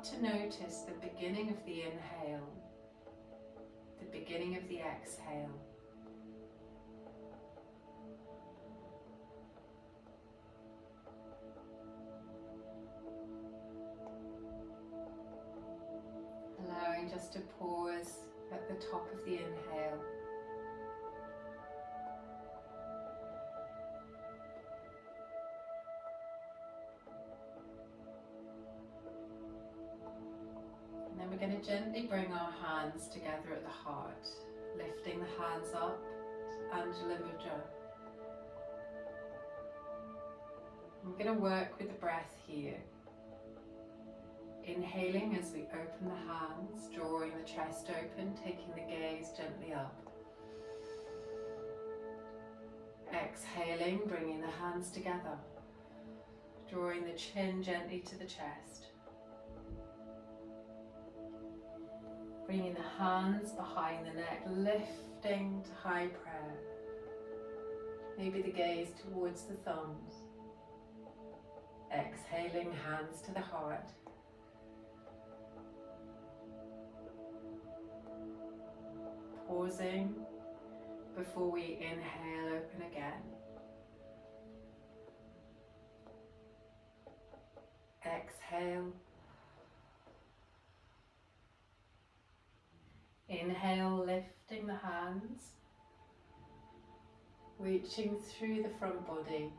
start to notice the beginning of the inhale, the beginning of the exhale. Allowing just to pause at the top of the inhale. And then we're going to gently bring our hands together at the heart, lifting the hands up, Anjali Mudra. We're going to work with the breath here. Inhaling as we open the hands, drawing the chest open, taking the gaze gently up. Exhaling, bringing the hands together, drawing the chin gently to the chest. Bringing the hands behind the neck, lifting to high prayer. Maybe the gaze towards the thumbs. Exhaling, hands to the heart. Pausing before we inhale, open again. Exhale. Inhale, lifting the hands, reaching through the front body,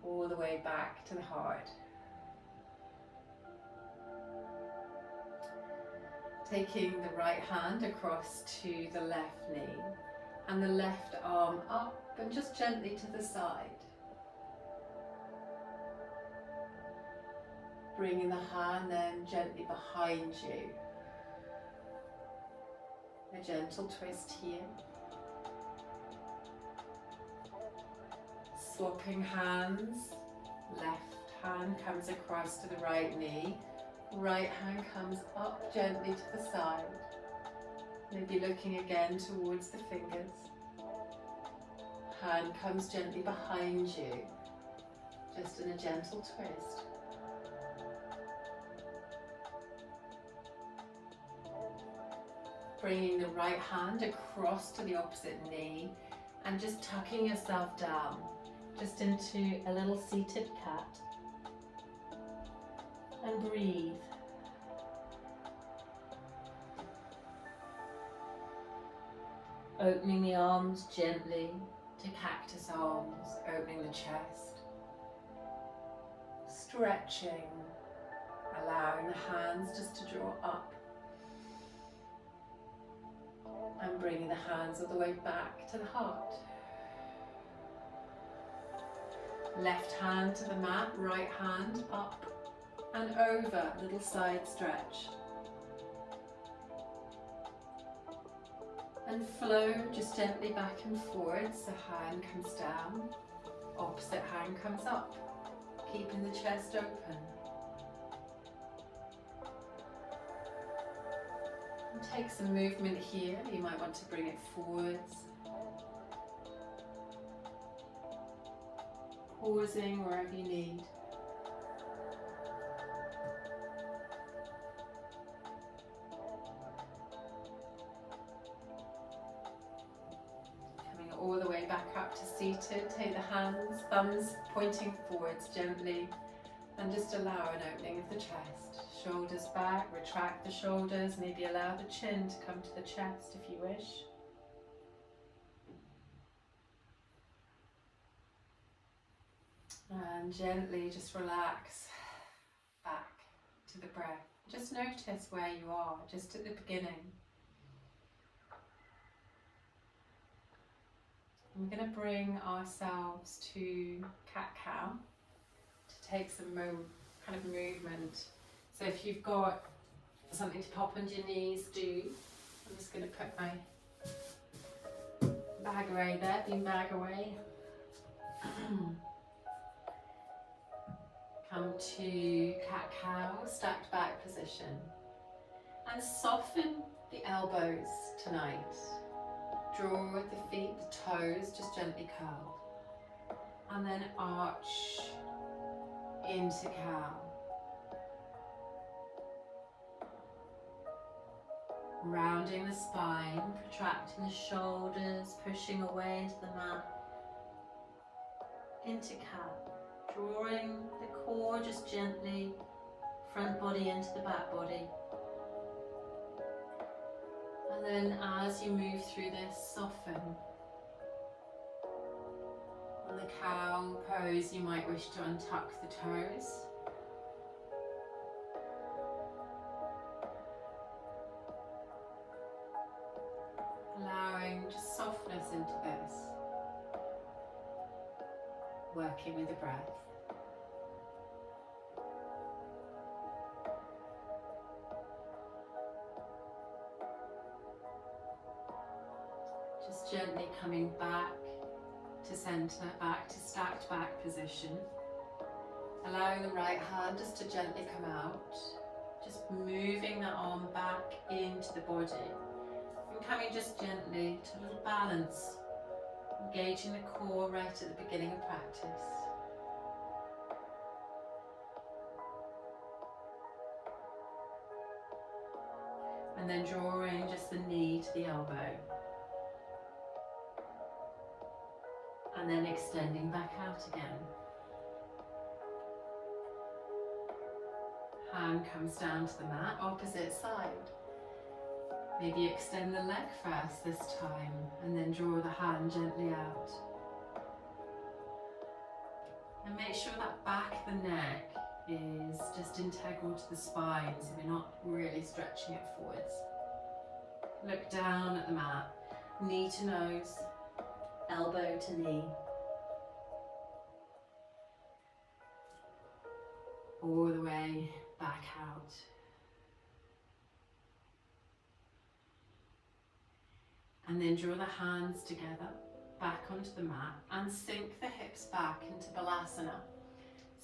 all the way back to the heart. Taking the right hand across to the left knee and the left arm up and just gently to the side. Bringing the hand then gently behind you. A gentle twist here. Swapping hands. Left hand comes across to the right knee. Right hand comes up gently to the side. Maybe looking again towards the fingers. Hand comes gently behind you, just in a gentle twist. Bringing the right hand across to the opposite knee and just tucking yourself down, just into a little seated cat. And breathe. Opening the arms gently to cactus arms, opening the chest. Stretching, allowing the hands just to draw up. And bringing the hands all the way back to the heart. Left hand to the mat, right hand up and over, little side stretch. And flow just gently back and forwards, the hand comes down, opposite hand comes up, keeping the chest open. And take some movement here, you might want to bring it forwards. Pausing wherever you need. All the way back up to seated, take the hands, thumbs pointing forwards gently and just allow an opening of the chest. Shoulders back, retract the shoulders, maybe allow the chin to come to the chest if you wish. And gently just relax back to the breath. Just notice where you are, just at the beginning. We're going to bring ourselves to cat-cow to take some kind of movement. So if you've got something to pop under your knees, do. I'm just going to put my bag away there, bean bag away. Come to cat-cow, stacked back position. And soften the elbows tonight. Draw the feet, the toes, just gently curled. And then arch into cow. Rounding the spine, protracting the shoulders, pushing away into the mat, into cat. Drawing the core just gently, front body into the back body. And then as you move through this, soften. On the cow pose, you might wish to untuck the toes. Allowing just softness into this. Working with the breath. Just gently coming back to centre, back to stacked back position. Allowing the right hand just to gently come out. Just moving the arm back into the body. And coming just gently to a little balance. Engaging the core right at the beginning of practice. And then drawing just the knee to the elbow. And then extending back out again. Hand comes down to the mat, opposite side. Maybe extend the leg first this time, and then draw the hand gently out. And make sure that back of the neck is just integral to the spine, so we're not really stretching it forwards. Look down at the mat, knee to nose, elbow to knee. All the way back out. And then draw the hands together, back onto the mat, and sink the hips back into Balasana.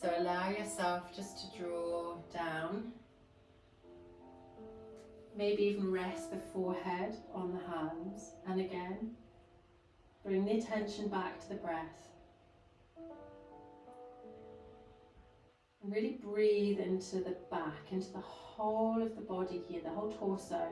So allow yourself just to draw down. Maybe even rest the forehead on the hands. And again, bring the attention back to the breath. And really breathe into the back, into the whole of the body here, the whole torso.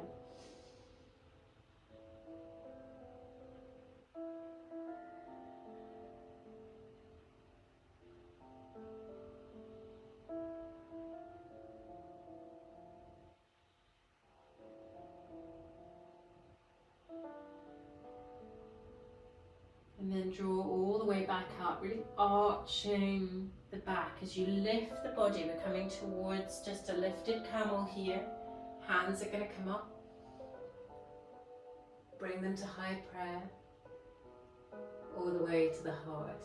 And then draw all the way back up, really arching the back as you lift the body. We're coming towards just a lifted camel here. Hands are going to come up. Bring them to high prayer. All the way to the heart.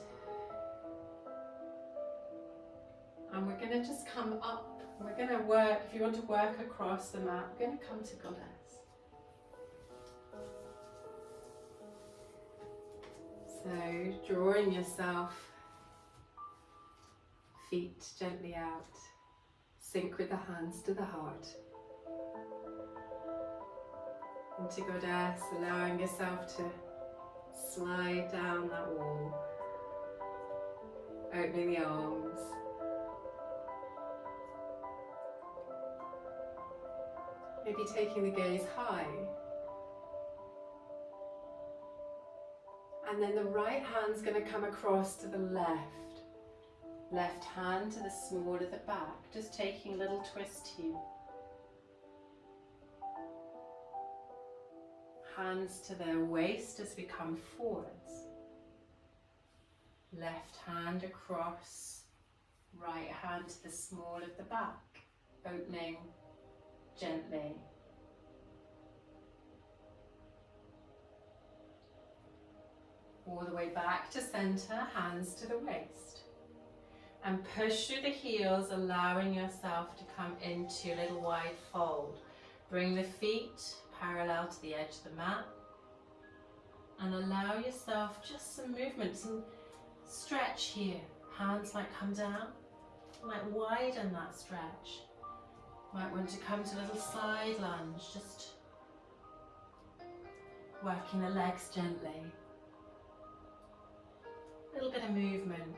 And we're going to just come up. We're going to work, if you want to work across the mat, we're going to come to Goddess. So, drawing yourself, feet gently out, sink with the hands to the heart. Into Goddess, allowing yourself to slide down that wall, opening the arms. Maybe taking the gaze high. And then the right hand's going to come across to the left. Left hand to the small of the back. Just taking a little twist here. Hands to their waist as we come forwards. Left hand across. Right hand to the small of the back. Opening gently. All the way back to center, hands to the waist. And push through the heels, allowing yourself to come into a little wide fold. Bring the feet parallel to the edge of the mat. And allow yourself just some movement, some stretch here. Hands might come down, might widen that stretch. Might want to come to a little side lunge, just working the legs gently. A little bit of movement.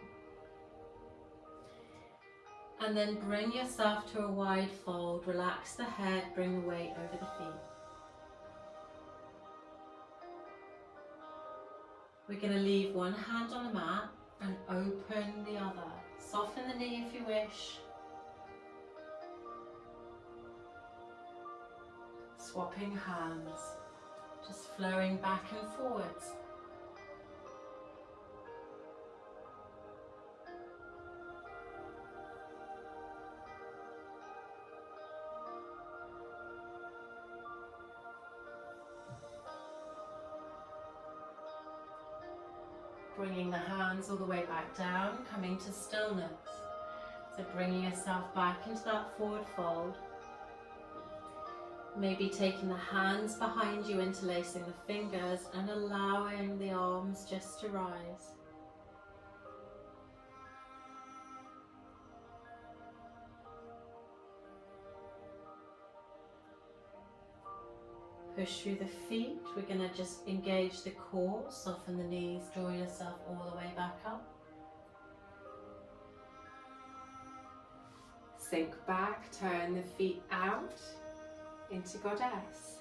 And then bring yourself to a wide fold. Relax the head, bring the weight over the feet. We're going to leave one hand on the mat and open the other. Soften the knee if you wish. Swapping hands, just flowing back and forwards. Bringing the hands all the way back down, coming to stillness. So bringing yourself back into that forward fold. Maybe taking the hands behind you, interlacing the fingers and allowing the arms just to rise. Push through the feet. We're going to just engage the core, soften the knees, draw yourself all the way back up. Sink back, turn the feet out into Goddess.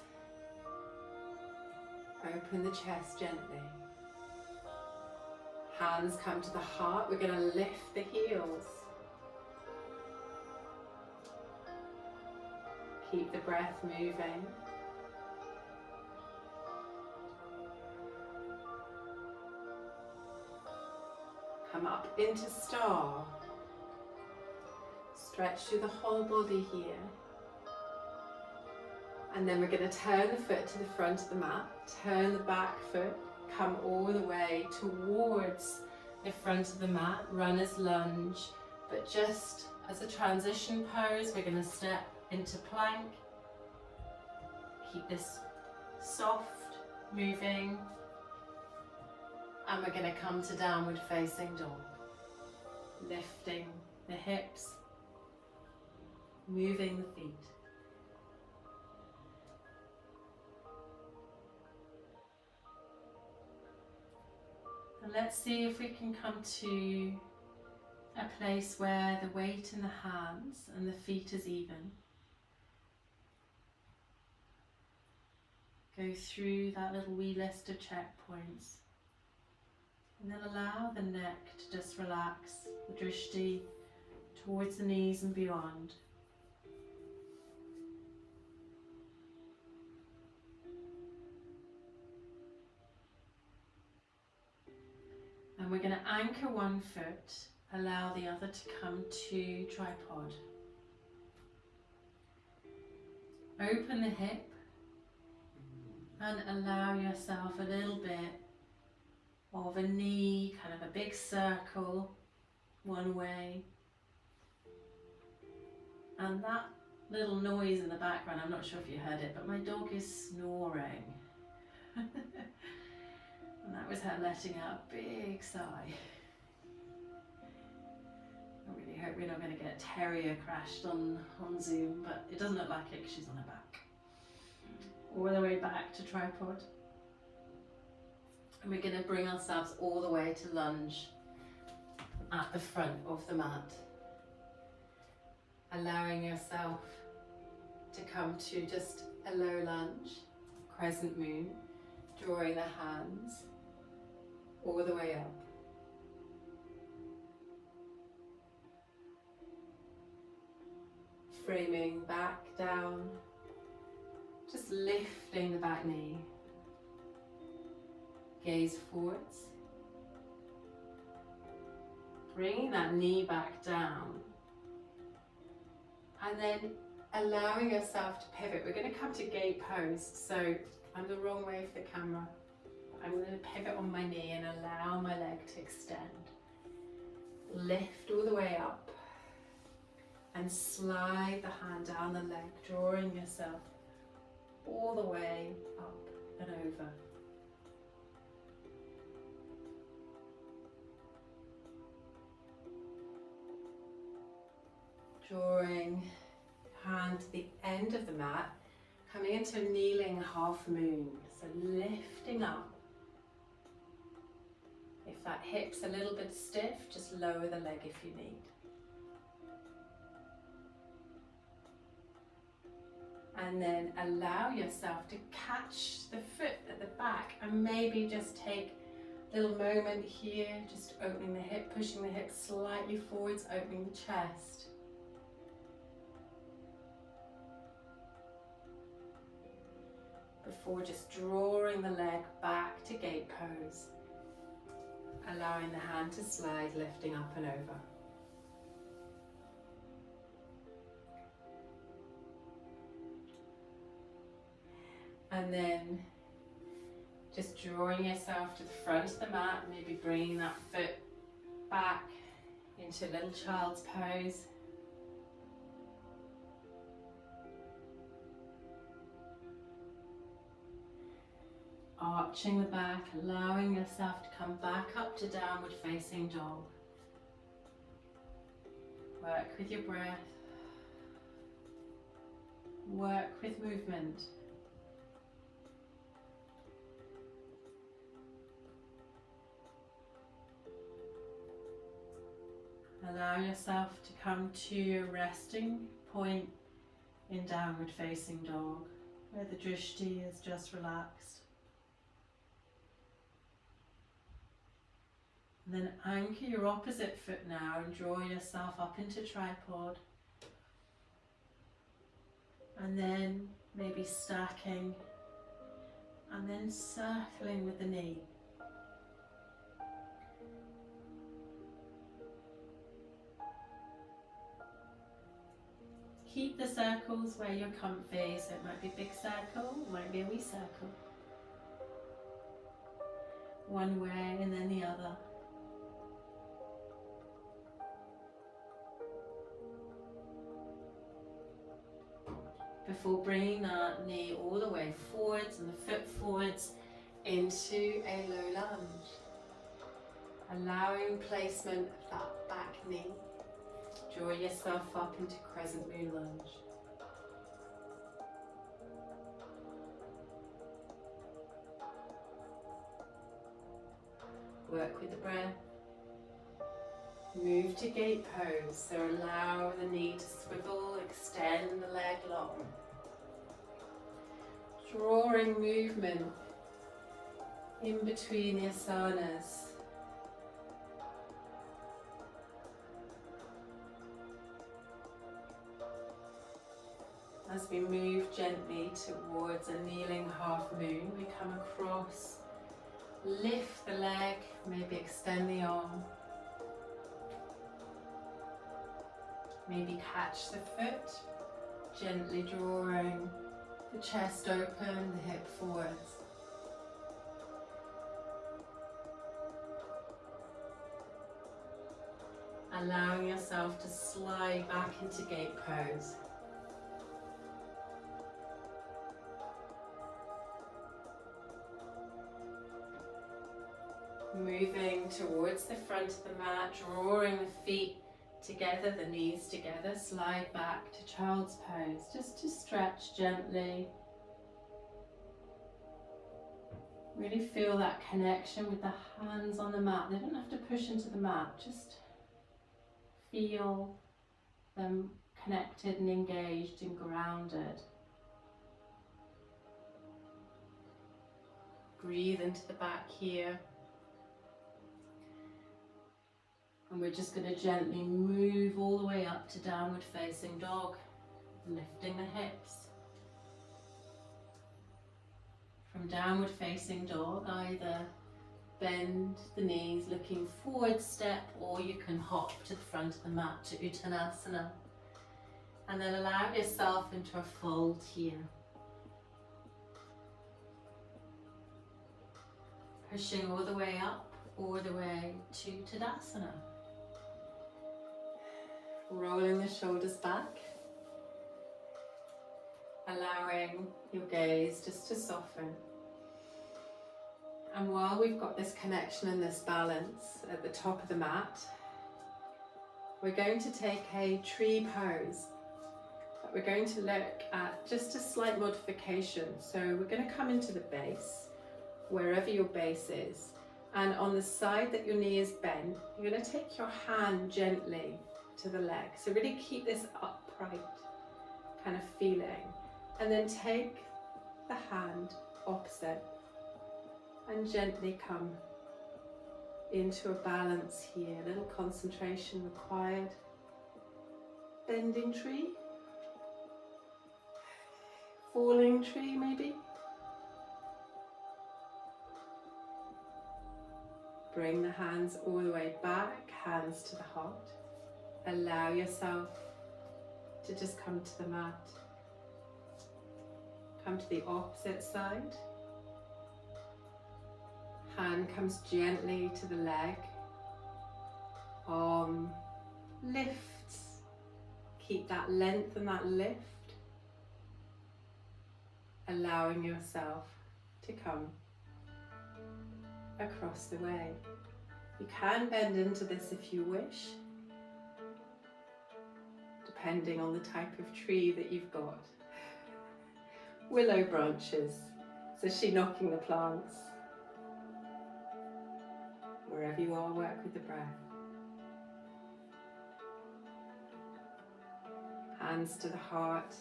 Open the chest gently. Hands come to the heart. We're going to lift the heels. Keep the breath moving. Come up into star. Stretch through the whole body here. And then we're going to turn the foot to the front of the mat, turn the back foot, come all the way towards the front of the mat, runner's lunge. But just as a transition pose, we're going to step into plank. Keep this soft, moving. And we're going to come to downward facing dog. Lifting the hips, moving the feet. And let's see if we can come to a place where the weight in the hands and the feet is even. Go through that little wee list of checkpoints. And then allow the neck to just relax, the drishti towards the knees and beyond. And we're going to anchor one foot, allow the other to come to tripod. Open the hip and allow yourself a little bit of a knee, kind of a big circle one way. And that little noise in the background, I'm not sure if you heard it, but my dog is snoring. And that was her letting out a big sigh. I really hope we're not going to get terrier crashed on Zoom, but it doesn't look like it because she's on her back. All the way back to tripod. And we're going to bring ourselves all the way to lunge at the front of the mat. Allowing yourself to come to just a low lunge, crescent moon, drawing the hands all the way up. Framing back down, just lifting the back knee. Gaze forwards. Bringing that knee back down. And then allowing yourself to pivot. We're going to come to gate pose. So I'm the wrong way for the camera. I'm going to pivot on my knee and allow my leg to extend. Lift all the way up. And slide the hand down the leg, drawing yourself all the way up and over. Drawing hand to the end of the mat, coming into a kneeling half moon. So lifting up. If that hip's a little bit stiff, just lower the leg if you need. And then allow yourself to catch the foot at the back and maybe just take Little moment here, just opening the hip, pushing the hips slightly forwards, opening the chest. Before just drawing the leg back to gate pose, allowing the hand to slide, lifting up and over. And then just drawing yourself to the front of the mat, maybe bringing that foot back into little child's pose. Arching the back, allowing yourself to come back up to downward facing dog. Work with your breath. Work with movement. Allow yourself to come to a resting point in downward facing dog, where the drishti is just relaxed. And then anchor your opposite foot now and draw yourself up into tripod. And then maybe stacking and then circling with the knee. Keep the circles where you're comfy, so it might be a big circle, it might be a wee circle. One way and then the other. Before bringing that knee all the way forwards and the foot forwards into a low lunge. Allowing placement of that back knee. Draw yourself up into crescent moon lunge. Work with the breath. Move to gate pose, so allow the knee to swivel, extend the leg long. Drawing movement in between the asanas. As we move gently towards a kneeling half moon, we come across, lift the leg, maybe extend the arm. Maybe catch the foot, gently drawing the chest open, the hip forwards. Allowing yourself to slide back into gate pose. Moving towards the front of the mat, drawing the feet together, the knees together, slide back to child's pose, just to stretch gently. Really feel that connection with the hands on the mat. They don't have to push into the mat, just feel them connected and engaged and grounded. Breathe into the back here. And we're just going to gently move all the way up to downward facing dog, lifting the hips. From downward facing dog, either bend the knees looking forward step, or you can hop to the front of the mat to Uttanasana. And then allow yourself into a fold here. Pushing all the way up, all the way to Tadasana. Rolling the shoulders back, allowing your gaze just to soften. And while we've got this connection and this balance at the top of the mat, we're going to take a tree pose. But we're going to look at just a slight modification. So we're going to come into the base, wherever your base is. And on the side that your knee is bent, you're going to take your hand gently to the leg. So really keep this upright kind of feeling. And then take the hand opposite and gently come into a balance here, a little concentration required. Bending tree, falling tree maybe. Bring the hands all the way back, hands to the heart. Allow yourself to just come to the mat. Come to the opposite side. Hand comes gently to the leg. Arm lifts. Keep that length and that lift. Allowing yourself to come across the way. You can bend into this if you wish, depending on the type of tree that you've got. Willow branches, so she knocking the plants. Wherever you are, work with the breath. Hands to the heart,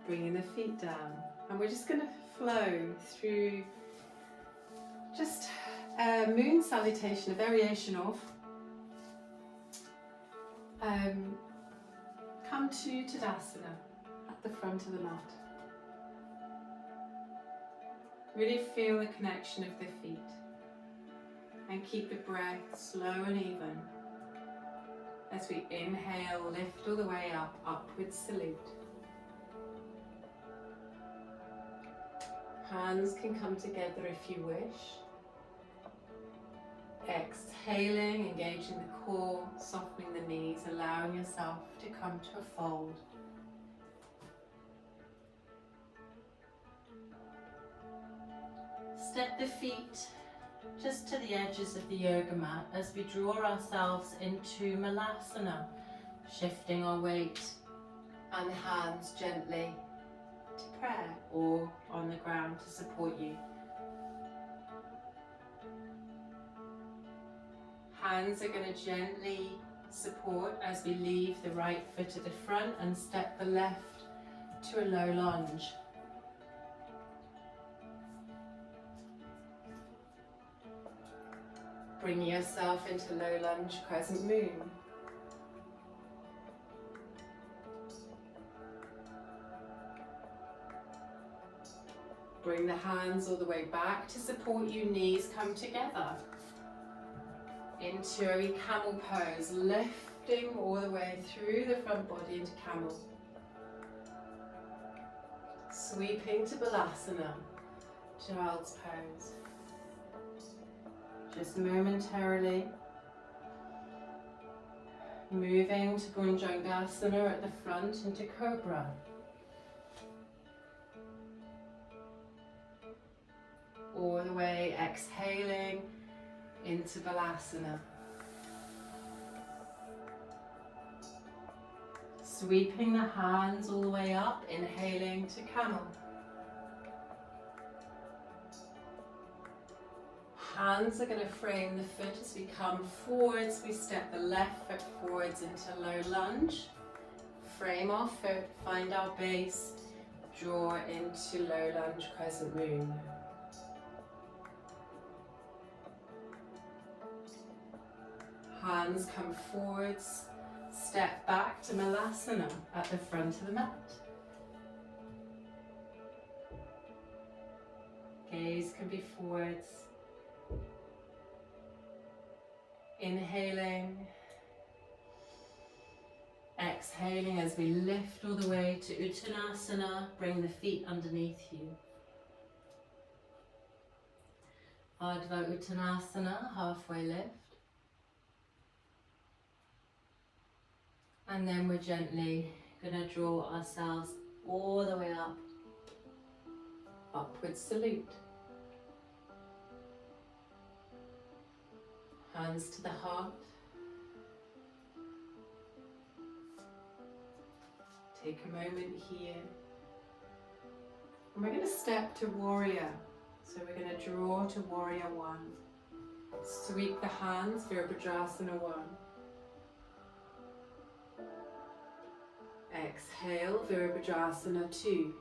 bringing the feet down. And we're just going to flow through just a moon salutation, a variation of. Come to Tadasana at the front of the mat. Really feel the connection of the feet and keep the breath slow and even as we inhale, lift all the way up, upward salute. Hands can come together if you wish. Exhaling, engaging the core, softening the knees, allowing yourself to come to a fold. Step the feet just to the edges of the yoga mat as we draw ourselves into Malasana, shifting our weight and hands gently to prayer or on the ground to support you. Hands are going to gently support as we leave the right foot at the front and step the left to a low lunge. Bring yourself into low lunge crescent moon. Bring the hands all the way back to support you, knees come together. Into a camel pose, lifting all the way through the front body into camel. Sweeping to Balasana, child's pose. Just momentarily moving to Bhujangasana at the front into Cobra. All the way exhaling into Balasana. Sweeping the hands all the way up, inhaling to Camel. Hands are going to frame the foot as we come forwards. We step the left foot forwards into low lunge. Frame our foot, find our base, draw into low lunge crescent moon. Hands come forwards, step back to Malasana at the front of the mat. Gaze can be forwards. Inhaling, exhaling as we lift all the way to Uttanasana, bring the feet underneath you. Ardha Uttanasana, halfway lift. And then we're gently going to draw ourselves all the way up, upward salute. Hands to the heart. Take a moment here. And we're going to step to warrior. So we're going to draw to warrior one. Sweep the hands, Virabhadrasana 1. Exhale, Virabhadrasana 2.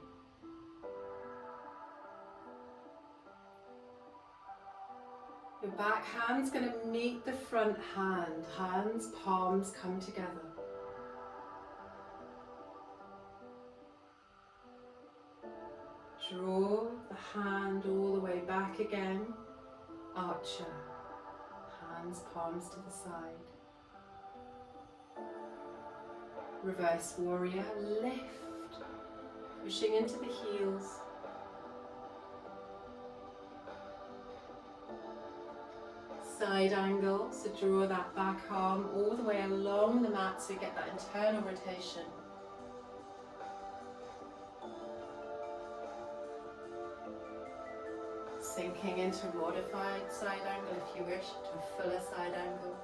Your back hand's going to meet the front hand. Hands, palms come together. Draw the hand all the way back again. Archer. Hands, palms to the side. Reverse warrior. Lift. Pushing into the heels. Side angle, so draw that back arm all the way along the mat so you get that internal rotation. Sinking into modified side angle if you wish, to a fuller side angle.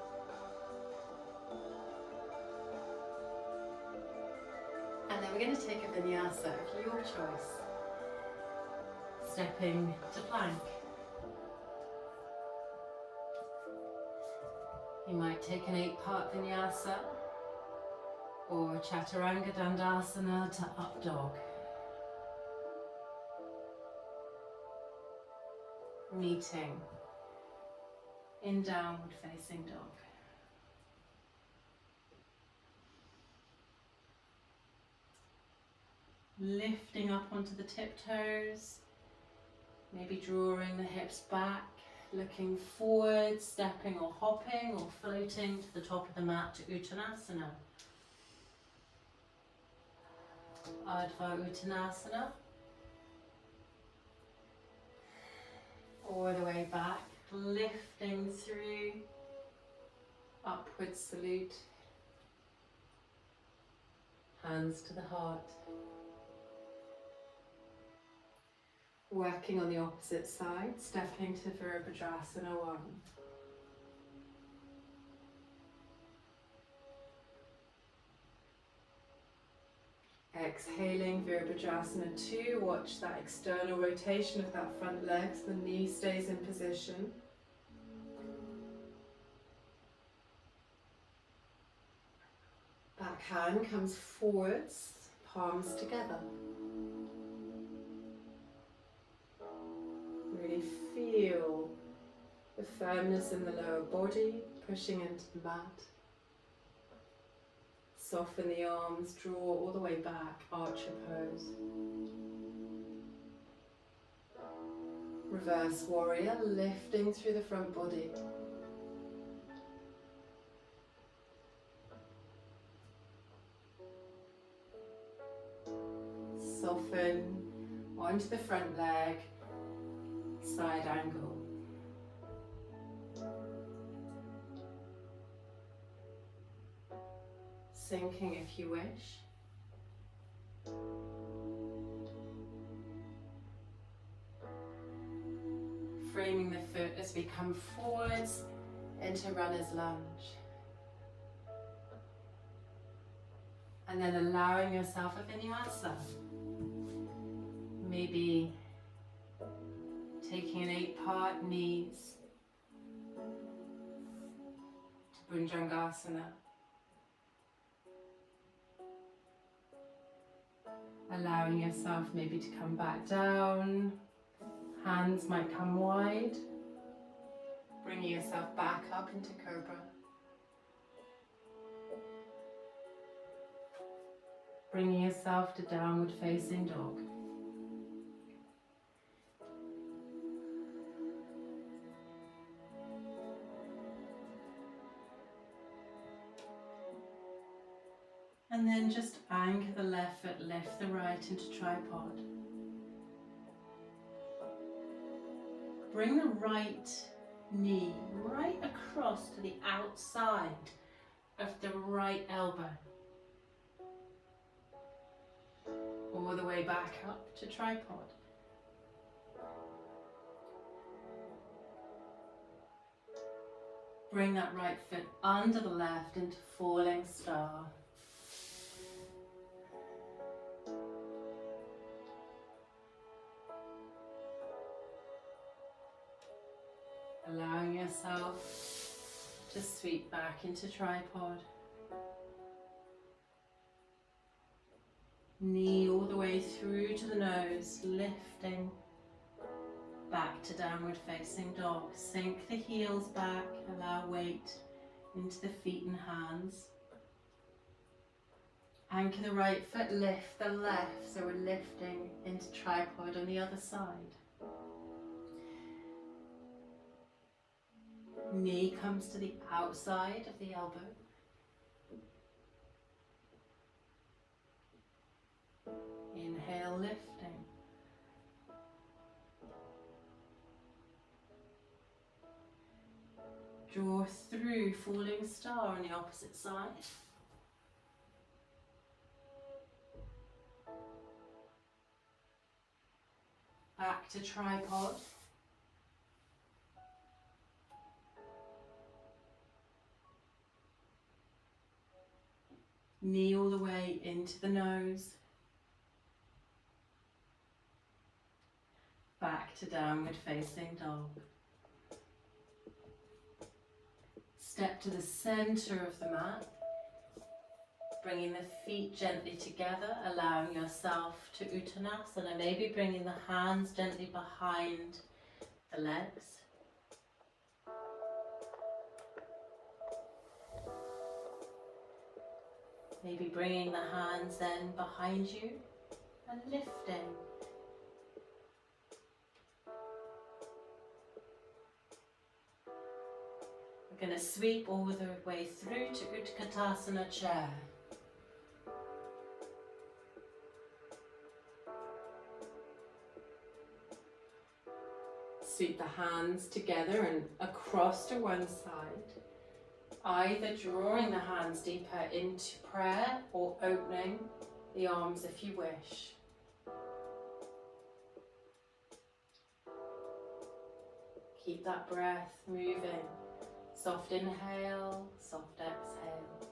And then we're going to take a vinyasa of your choice. Stepping to plank. You might take an 8-part vinyasa or chaturanga dandasana to up dog. Meeting in downward facing dog. Lifting up onto the tiptoes, maybe drawing the hips back. Looking forward, stepping or hopping or floating to the top of the mat to Uttanasana. Ardha Uttanasana. All the way back, lifting through, upward salute. Hands to the heart. Working on the opposite side, stepping to Virabhadrasana 1. Exhaling Virabhadrasana 2, watch that external rotation of that front leg so the knee stays in position. Back hand comes forwards, palms together. Really feel the firmness in the lower body, pushing into the mat. Soften the arms, draw all the way back, archer pose. Reverse warrior, lifting through the front body. Soften onto the front leg. Side angle. Sinking if you wish. Framing the foot as we come forwards into runner's lunge. And then allowing yourself a vinyasa. Maybe taking an 8-part knees to Bhujangasana. Allowing yourself maybe to come back down. Hands might come wide. Bringing yourself back up into Cobra. Bringing yourself to downward facing dog. And then just anchor the left foot, lift the right into tripod. Bring the right knee right across to the outside of the right elbow. All the way back up to tripod. Bring that right foot under the left into falling star. Allowing yourself to sweep back into tripod. Knee all the way through to the nose, lifting back to downward facing dog. Sink the heels back, allow weight into the feet and hands. Anchor the right foot, lift the left, so we're lifting into tripod on the other side. Knee comes to the outside of the elbow. Inhale, lifting. Draw through falling star on the opposite side. Back to tripod. Knee all the way into the nose. Back to downward facing dog. Step to the center of the mat, bringing the feet gently together, allowing yourself to Uttanasana, maybe bringing the hands gently behind the legs. Maybe bringing the hands then behind you and lifting. We're going to sweep all the way through to Utkatasana chair. Sweep the hands together and across to one side, either drawing the hands deeper into prayer or opening the arms if you wish. Keep that breath moving. Soft inhale, soft exhale.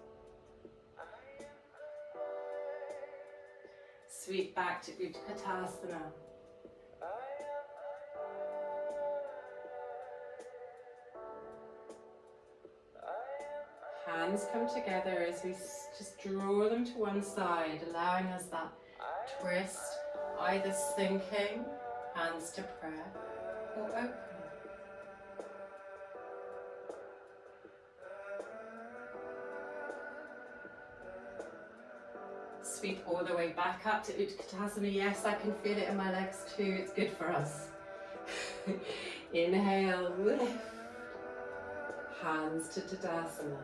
Sweep back to Utkatasana. Hands come together as we just draw them to one side, allowing us that twist, either sinking, hands to prayer, or open. Sweep all the way back up to Utkatasana. Yes, I can feel it in my legs too. It's good for us. Inhale, lift. Hands to Tadasana.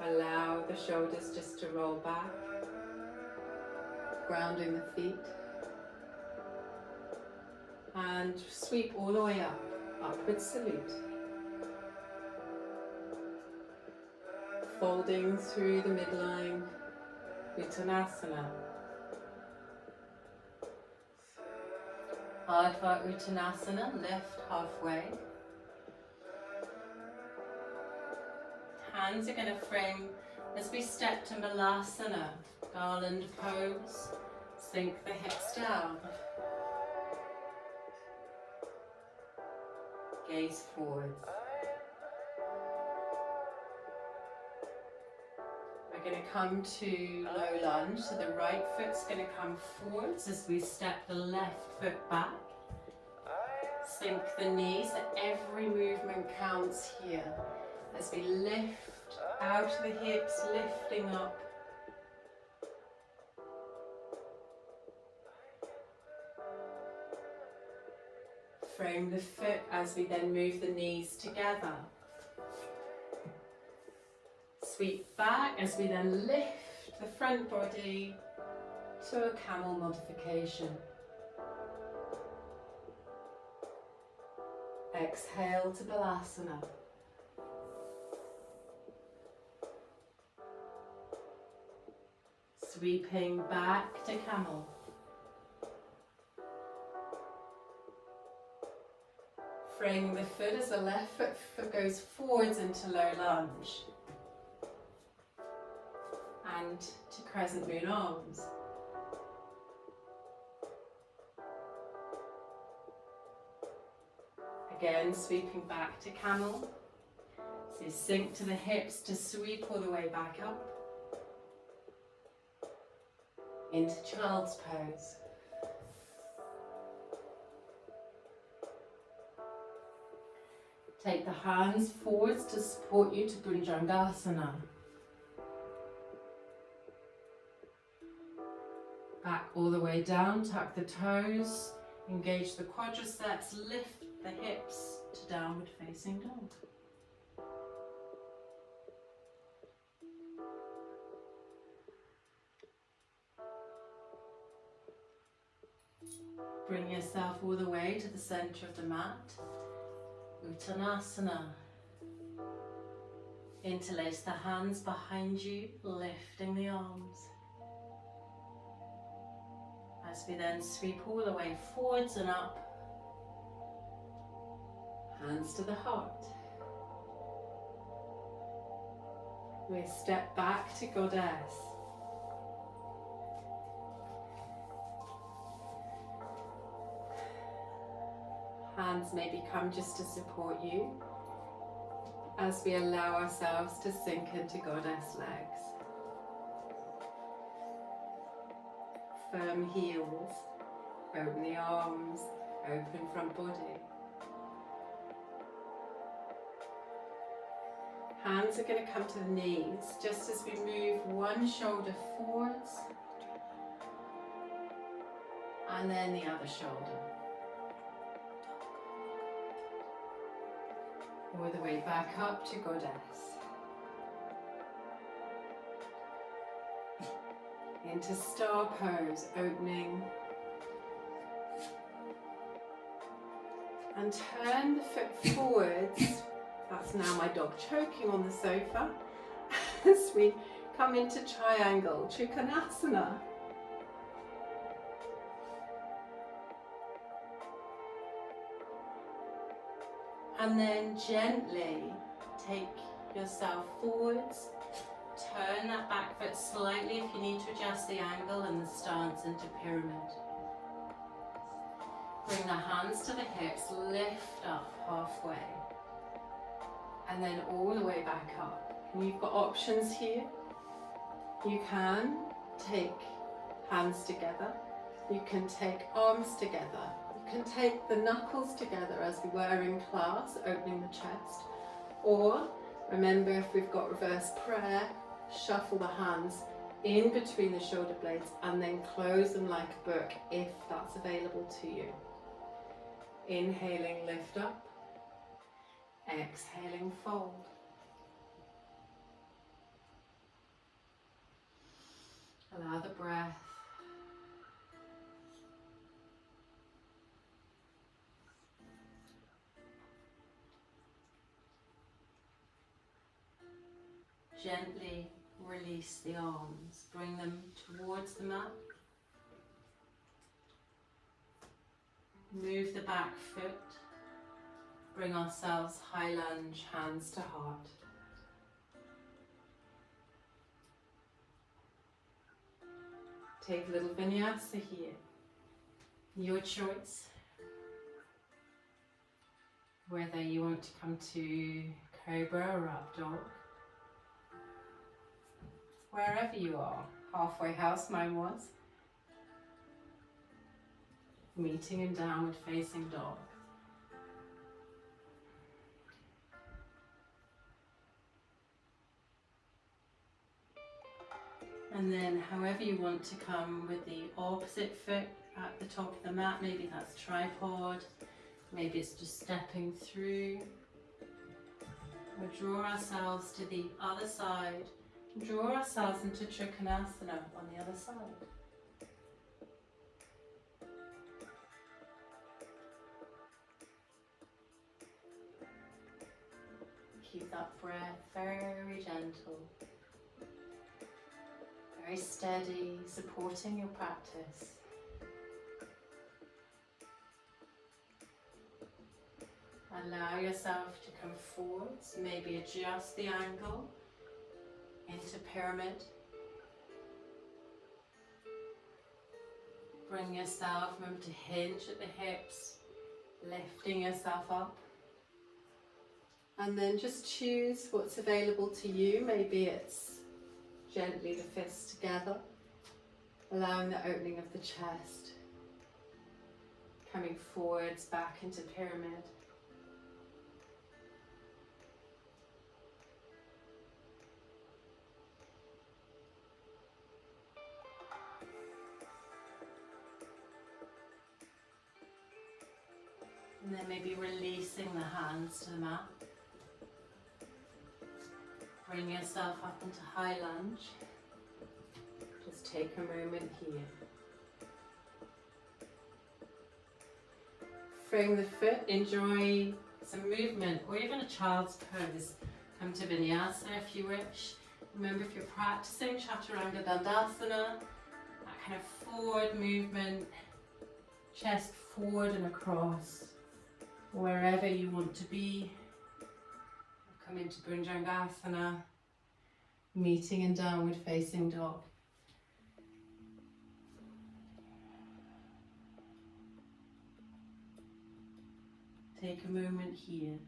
Allow the shoulders just to roll back, grounding the feet. And sweep all the way up, upward salute. Folding through the midline, Uttanasana. Ardha Uttanasana, lift halfway. Hands are going to frame as we step to Malasana, garland pose. Sink the hips down. Gaze forwards. We're going to come to low lunge, so the right foot's going to come forwards as we step the left foot back. Sink the knees, so every movement counts here. As we lift out of the hips, lifting up. Frame the foot as we then move the knees together. Sweep back as we then lift the front body to a camel modification. Exhale to Balasana. Sweeping back to camel. Framing the foot as the left foot goes forwards into low lunge. And to crescent moon arms. Again, sweeping back to camel. So sink to the hips to sweep all the way back up. into child's pose. Take the hands forwards to support you to Bhujangasana. Back all the way down, tuck the toes, engage the quadriceps, lift the hips to downward facing dog. Bring yourself all the way to the center of the mat. Uttanasana. Interlace the hands behind you, lifting the arms. As we then sweep all the way forwards and up, hands to the heart. We step back to Goddess. Hands may become just to support you as we allow ourselves to sink into Goddess legs. Firm heels, open the arms, open front body. Hands are going to come to the knees just as we move one shoulder forwards and then the other shoulder. All the way back up to Goddess. Into star pose, opening. And turn the foot forwards. That's now my dog choking on the sofa. As we come into triangle, Trikonasana. And then gently take yourself forwards. Turn that back foot slightly if you need to adjust the angle and the stance into pyramid. Bring the hands to the hips, lift up halfway. And then all the way back up. And you've got options here. You can take hands together. You can take arms together. You can take the knuckles together as we were in class, opening the chest. Or, remember, if we've got reverse prayer, shuffle the hands in between the shoulder blades and then close them like a book if that's available to you. Inhaling, lift up. Exhaling, fold. Allow the breath. Gently release the arms, bring them towards the mat. Move the back foot. Bring ourselves high lunge, hands to heart. Take a little vinyasa here. Your choice. Whether you want to come to cobra or up dog. Wherever you are, halfway house mine was. Meeting in downward facing dog. And then however you want to come with the opposite foot at the top of the mat, maybe that's tripod, maybe it's just stepping through. We'll draw ourselves to the other side. Draw ourselves into Trikonasana on the other side. Keep that breath very gentle, very steady, supporting your practice. Allow yourself to come forwards, maybe adjust the angle into pyramid. Bring yourself, remember to hinge at the hips, lifting yourself up. And then just choose what's available to you. Maybe it's gently the fists together. Allowing the opening of the chest, coming forwards back into pyramid. And then maybe releasing the hands to the mat. Bring yourself up into high lunge. Just take a moment here. Bring the foot, enjoy some movement or even a child's pose. Come to Vinyasa if you wish. Remember, if you're practicing Chaturanga Dandasana, that kind of forward movement, chest forward and across, wherever you want to be. Come into Bhujangasana, meeting in downward facing dog. Take a moment here.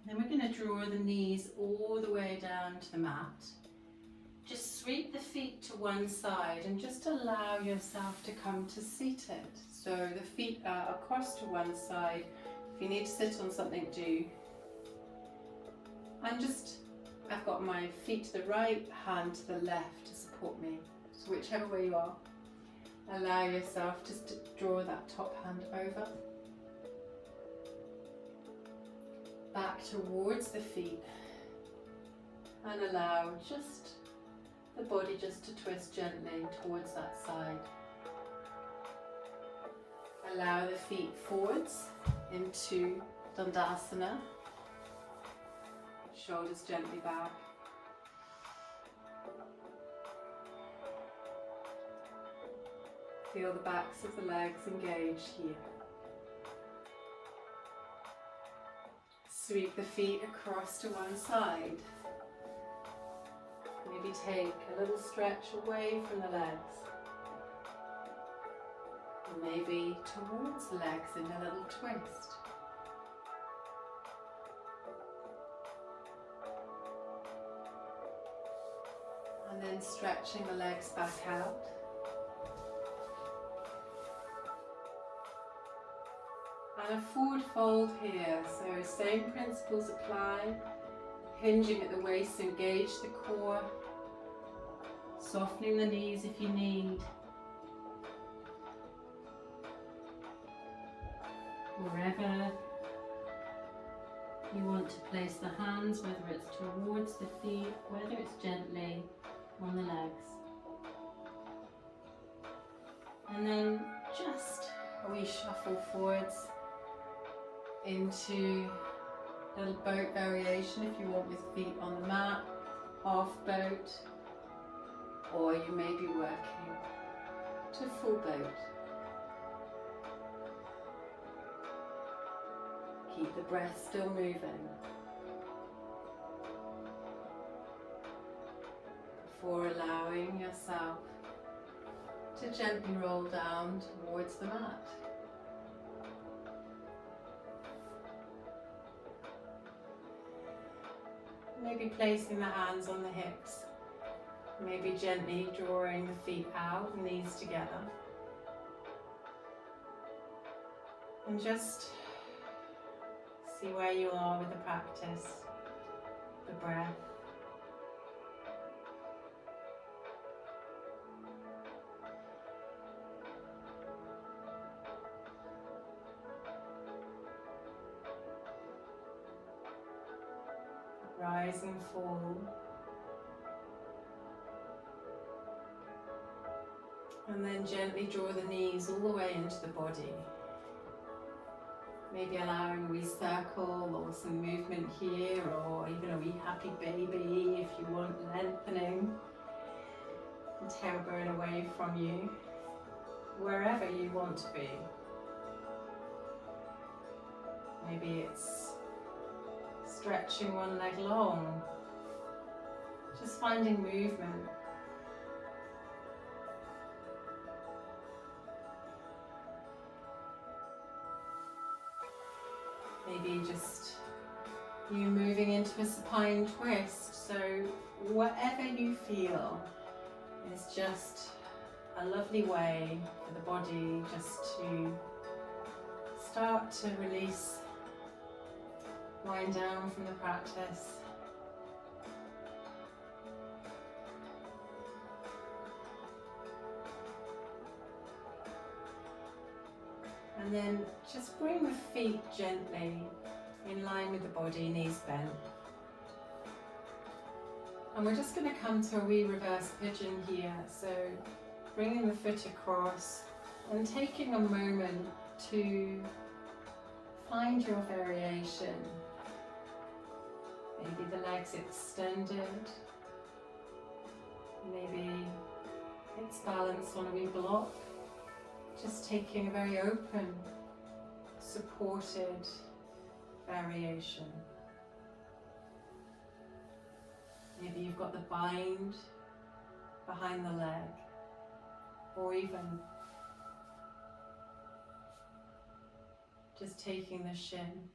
Then we're going to draw the knees all the way down to the mat. Just sweep the feet to one side and just allow yourself to come to seated. So the feet are across to one side. If you need to sit on something, do. I've got my feet to the right, hand to the left to support me. So whichever way you are, allow yourself just to draw that top hand over. Back towards the feet. And allow just the body just to twist gently towards that side. Allow the feet forwards into Dandasana. Shoulders gently back. Feel the backs of the legs engaged here. Sweep the feet across to one side. Maybe take a little stretch away from the legs. And maybe towards the legs in a little twist. And then stretching the legs back out. And a forward fold here, so same principles apply. Hinging at the waist, engage the core. Softening the knees if you need. Wherever you want to place the hands, whether it's towards the feet, whether it's gently on the legs. And then just a wee shuffle forwards into a little boat variation if you want, with feet on the mat, half boat, or you may be working to full boat. Keep the breath still moving before allowing yourself to gently roll down towards the mat. Maybe placing the hands on the hips, maybe gently drawing the feet out, knees together. And just see where you are with the practice, the breath. Rise and fall. And then gently draw the knees all the way into the body. Maybe allowing a wee circle or some movement here, or even a wee happy baby if you want, lengthening the tailbone away from you, wherever you want to be. Maybe it's stretching one leg long, just finding movement. Maybe just you moving into a supine twist. So whatever you feel is just a lovely way for the body just to start to release, wind down from the practice. And then just bring the feet gently in line with the body, knees bent. And we're just going to come to a wee reverse pigeon here. So bringing the foot across and taking a moment to find your variation. Maybe the legs extended. Maybe it's balanced on a wee block. Just taking a very open, supported variation. Maybe you've got the bind behind the leg, or even just taking the shin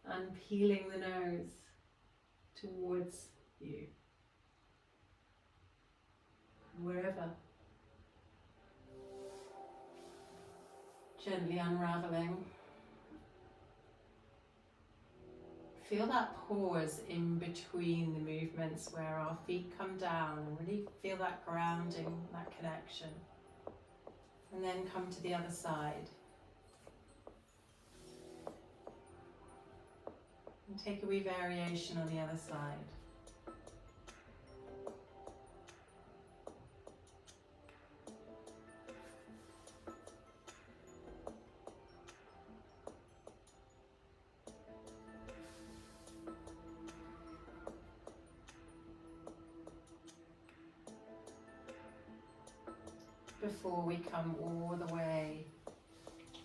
and peeling the nose towards you, wherever. Gently unraveling. Feel that pause in between the movements where our feet come down, and really feel that grounding, that connection. And then come to the other side. And take a wee variation on the other side. Before we come all the way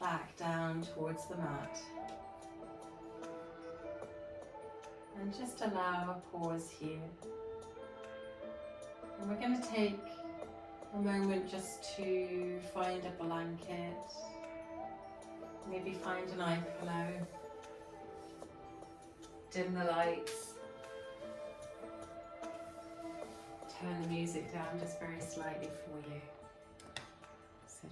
back down towards the mat. And just allow a pause here. And we're going to take a moment just to find a blanket, maybe find an eye pillow, dim the lights, turn the music down just very slightly for you. So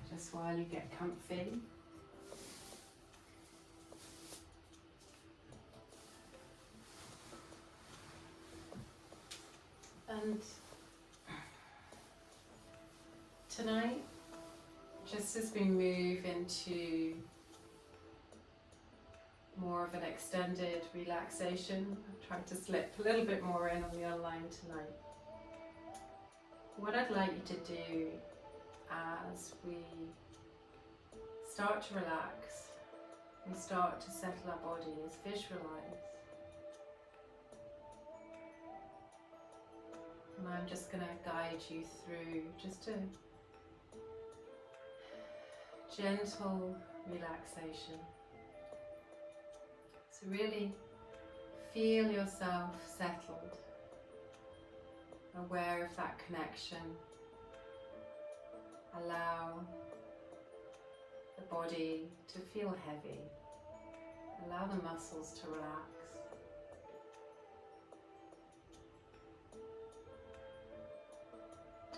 just while you get comfy. And tonight, just as we move into more of an extended relaxation, I've tried to slip a little bit more in on the online tonight. What I'd like you to do as we start to relax, we start to settle our body, is visualize. And I'm just going to guide you through just a gentle relaxation. So really feel yourself settled, aware of that connection. Allow the body to feel heavy. Allow the muscles to relax.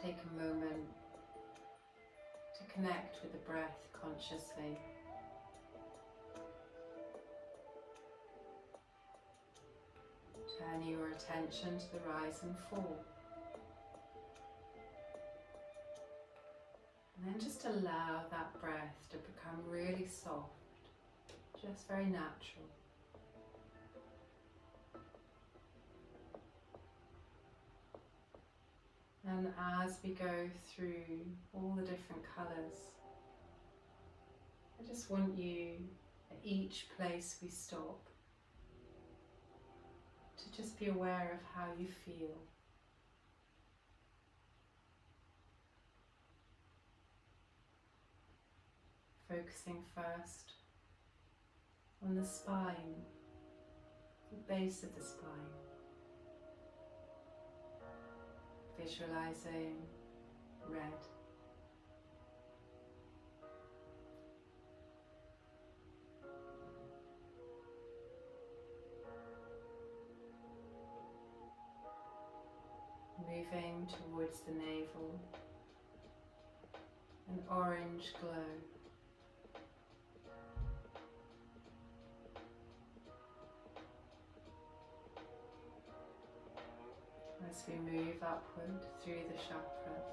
Take a moment to connect with the breath consciously. Turn your attention to the rise and fall. And then just allow that breath to become really soft, just very natural. And as we go through all the different colours, I just want you, at each place we stop, to just be aware of how you feel. Focusing first on the spine, the base of the spine. visualizing red. Moving towards the navel, an orange glow. As we move upward through the chakras,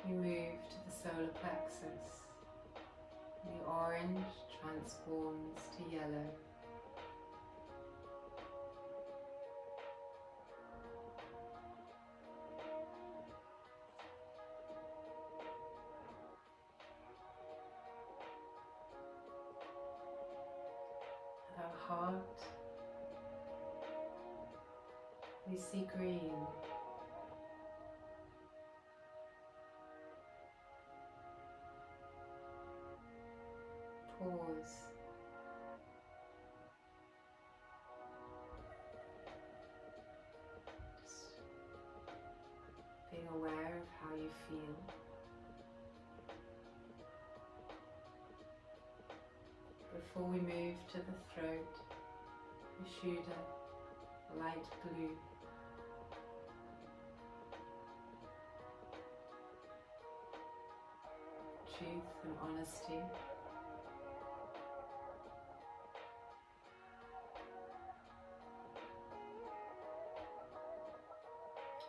we move to the solar plexus. The orange transforms to yellow. At our heart, we see green. Pause. Just being aware of how you feel. Before we move to the throat, Vishuddha, light blue. Truth and honesty.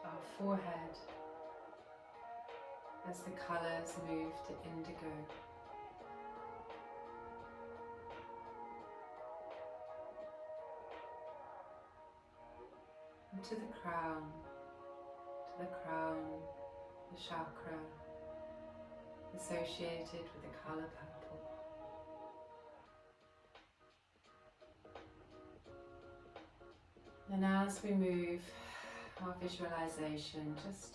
Our forehead, as the colours move to indigo. And to the crown, the chakra associated with the colour purple. And as we move our visualization, just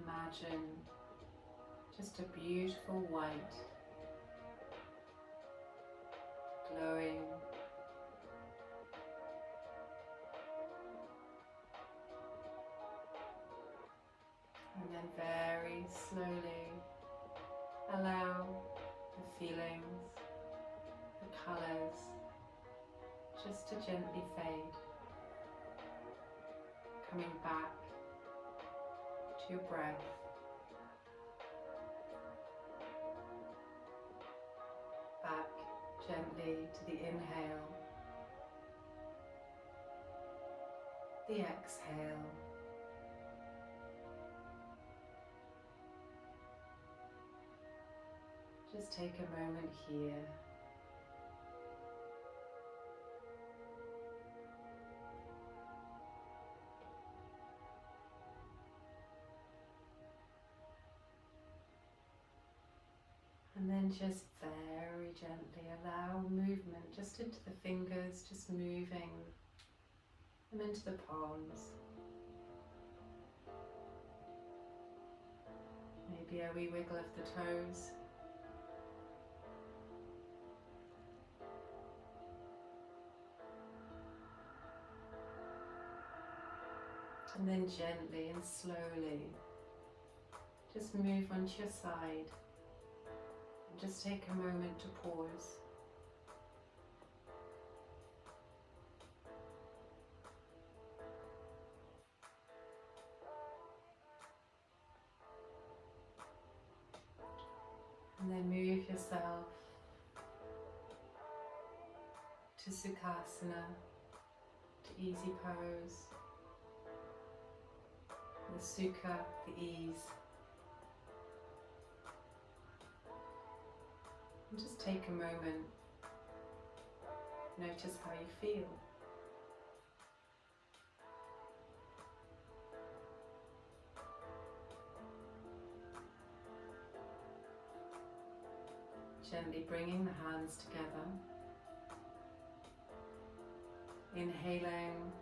imagine just a beautiful white, glowing, and then very slowly allow the feelings, the colours, just to gently fade, coming back to your breath. Back gently to the inhale, the exhale. Just take a moment here. And then just very gently allow movement just into the fingers, just moving them into the palms. Maybe a wee wiggle of the toes. And then gently and slowly just move onto your side. Just take a moment to pause. And then move yourself to Sukhasana, to easy pose, the Sukha, the ease. And just take a moment, notice how you feel. Gently bringing the hands together, inhaling